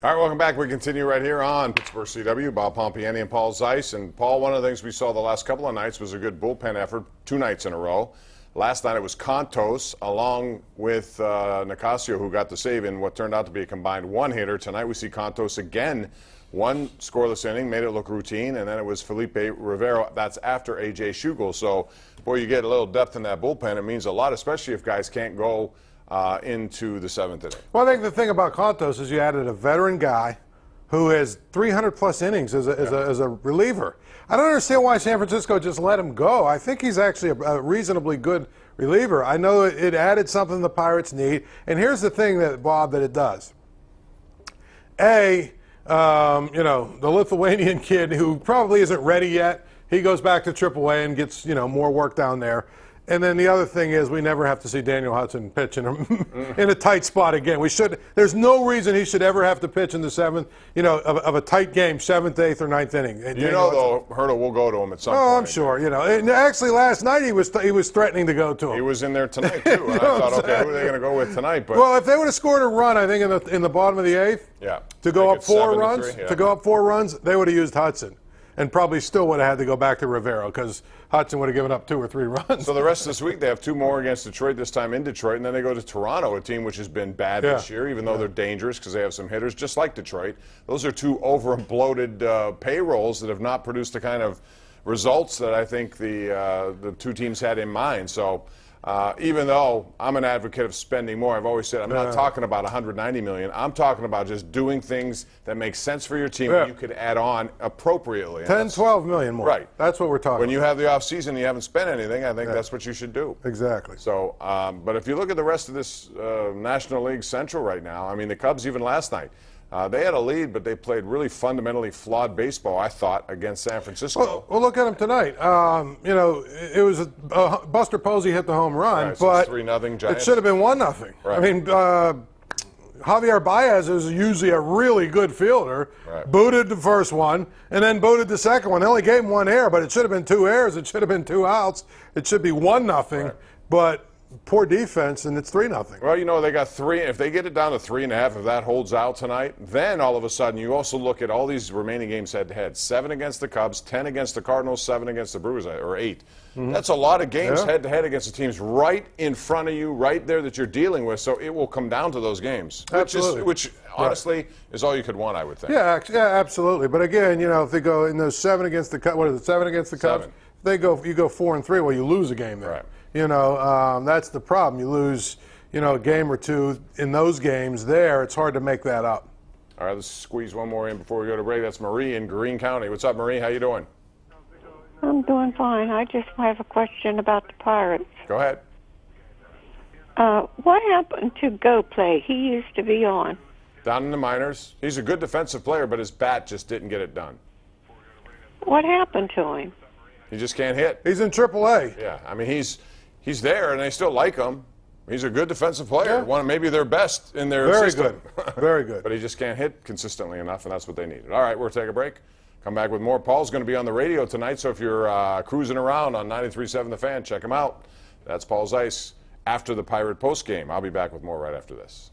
All right, welcome back. We continue right here on Pittsburgh CW. Bob Pompeani and Paul Zeise. And Paul, one of the things we saw the last couple of nights was a good bullpen effort, 2 nights in a row. Last night it was Contos along with Nicasio who got the save in what turned out to be a combined 1-hitter. Tonight we see Contos again, 1 scoreless inning, made it look routine, and then it was Felipe Rivero. That's after A.J. Schugel. So, boy, you get a little depth in that bullpen. It means a lot, especially if guys can't go into the 7th inning. Well, I think the thing about Contos is you added a veteran guy who has 300-plus innings as a reliever. I don't understand why San Francisco just let him go. I think he's actually a reasonably good reliever. I know it added something the Pirates need. And here's the thing, Bob, that it does. The Lithuanian kid who probably isn't ready yet, he goes back to AAA and gets, more work down there. And then the other thing is we never have to see Daniel Hudson pitch in a tight spot again. There's no reason he should ever have to pitch in the 7th, of a tight game, 7th, 8th, or 9th inning. Though, Hurdle will go to him at some point. Oh, I'm sure. And actually last night he was threatening to go to him. He was in there tonight too. And I thought, okay, who are they going to go with tonight? But well, if they would have scored a run, I think in the bottom of the 8th, to go up 4 runs, they would have used Hudson. And probably still would have had to go back to Rivero because Hudson would have given up 2 or 3 runs. So the rest of this week they have 2 more against Detroit, this time in Detroit, and then they go to Toronto, a team which has been bad this year, even though they're dangerous because they have some hitters, just like Detroit. Those are 2 over and bloated payrolls that have not produced the kind of results that I think the 2 teams had in mind. So even though I'm an advocate of spending more, I've always said I'm not talking about $190 million. I'm talking about just doing things that make sense for your team that you could add on appropriately. 10, 12 million more. Right. That's what we're talking about. When you have the offseason and you haven't spent anything, I think that's what you should do. Exactly. So, but if you look at the rest of this National League Central right now, I mean, the Cubs even last night, they had a lead, but they played really fundamentally flawed baseball, I thought, against San Francisco. Well, look at them tonight. It was Buster Posey hit the home run, so but 3-0 Giants. It should have been 1-0. Right. I mean, Javier Baez is usually a really good fielder. Right. Booted the first one, and then booted the second one. They only gave him 1 error, but it should have been 2 errors. It should have been 2 outs. It should be 1-0. Right. But poor defense, and it's 3-0. Well, they got 3. If they get it down to 3.5, if that holds out tonight, then all of a sudden you also look at all these remaining games head-to-head. 7 against the Cubs, 10 against the Cardinals, 7 against the Brewers, or 8. That's a lot of games head-to-head against the teams right in front of you, right there that you're dealing with. So it will come down to those games, which honestly is all you could want, I would think. Yeah, absolutely. But again, if they go in those 7 against the Cubs, what is it, 7 against the Cubs? 7. You go 4-3. Well, you lose a game there. Right. That's the problem. You lose, a game or 2 in those games there. It's hard to make that up. All right, let's squeeze one more in before we go to break. That's Marie in Greene County. What's up, Marie? How you doing? I'm doing fine. I just have a question about the Pirates. Go ahead. What happened to Go Play? He used to be on. Down in the minors. He's a good defensive player, but his bat just didn't get it done. What happened to him? He just can't hit. He's in AAA. Yeah, I mean, he's there, and they still like him. He's a good defensive player. Yeah. One of maybe their best in their system. Very good. Very good. But he just can't hit consistently enough, and that's what they needed. All right, we'll take a break. Come back with more. Paul's going to be on the radio tonight, so if you're cruising around on 93.7 The Fan, check him out. That's Paul Zeise after the Pirate post game. I'll be back with more right after this.